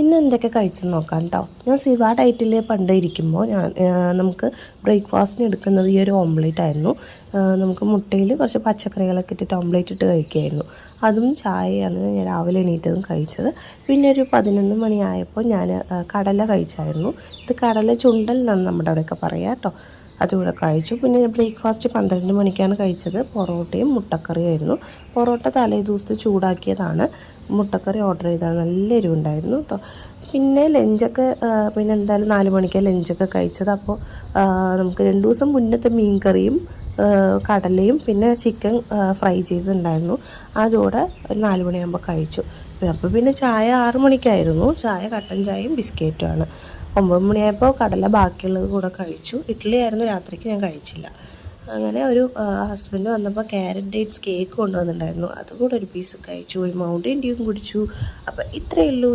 ഇന്ന് എന്തൊക്കെ കഴിച്ചെന്ന് നോക്കാം കേട്ടോ. ഞാൻ സിവ ഡയറ്റിൽ പണ്ട് ഇരിക്കുമ്പോൾ നമുക്ക് ബ്രേക്ക്ഫാസ്റ്റിന് എടുക്കുന്നത് ഈ ഒരു ഓംലേറ്റ് ആയിരുന്നു. നമുക്ക് മുട്ടയിൽ കുറച്ച് പച്ചക്കറികളൊക്കെ ഇട്ടിട്ട് ഓംലേറ്റ് ഇട്ട് കഴിക്കുകയായിരുന്നു. അതും ചായയാണ് ഞാൻ രാവിലെ എണീറ്റതും കഴിച്ചത്. പിന്നെ ഒരു 11 മണിയായപ്പോൾ ഞാൻ കടല കഴിച്ചായിരുന്നു. ഇത് കടല ചുണ്ടൽ എന്നാണ് നമ്മുടെ അവിടെയൊക്കെ പറയുക കേട്ടോ. അതുകൂടെ കഴിച്ചു. പിന്നെ ബ്രേക്ക്ഫാസ്റ്റ് 12 മണിക്കാണ് കഴിച്ചത്. പൊറോട്ടയും മുട്ടക്കറിയും ആയിരുന്നു. പൊറോട്ട തലേ ദിവസത്തെ ചൂടാക്കിയതാണ്. മുട്ടക്കറി ഓർഡർ ചെയ്താൽ നല്ല എരിവുണ്ടായിരുന്നു കേട്ടോ. പിന്നെ ലഞ്ചൊക്കെ പിന്നെ എന്തായാലും 4 മണിക്കാണ് ലഞ്ചൊക്കെ കഴിച്ചത്. അപ്പോൾ നമുക്ക് 2 ദിവസം മുന്നത്തെ മീൻ കറിയും കടലയും പിന്നെ ചിക്കൻ ഫ്രൈ ചെയ്തിട്ടുണ്ടായിരുന്നു. അതോടെ 4 മണിയാകുമ്പോൾ കഴിച്ചു. അപ്പോൾ പിന്നെ ചായ 6 മണിക്കായിരുന്നു. ചായ കട്ടൻ ചായയും ബിസ്ക്കറ്റുമാണ്. 9 മണിയായപ്പോൾ കടല ബാക്കിയുള്ളത് കൂടെ കഴിച്ചു. ഇഡ്ഡലി ആയിരുന്നു രാത്രിക്ക്, ഞാൻ കഴിച്ചില്ല. അങ്ങനെ ഒരു ഹസ്ബൻഡ് വന്നപ്പോൾ ക്യാരറ്റ് ഡേറ്റ്സ് കേക്ക് കൊണ്ടുവന്നിട്ടുണ്ടായിരുന്നു. അതുകൂടെ ഒരു പീസ് കഴിച്ചു. ഒരു മൗണ്ടൻ ഡ്യൂവും കുടിച്ചു. അപ്പോൾ ഇത്രയേ ഉള്ളൂ.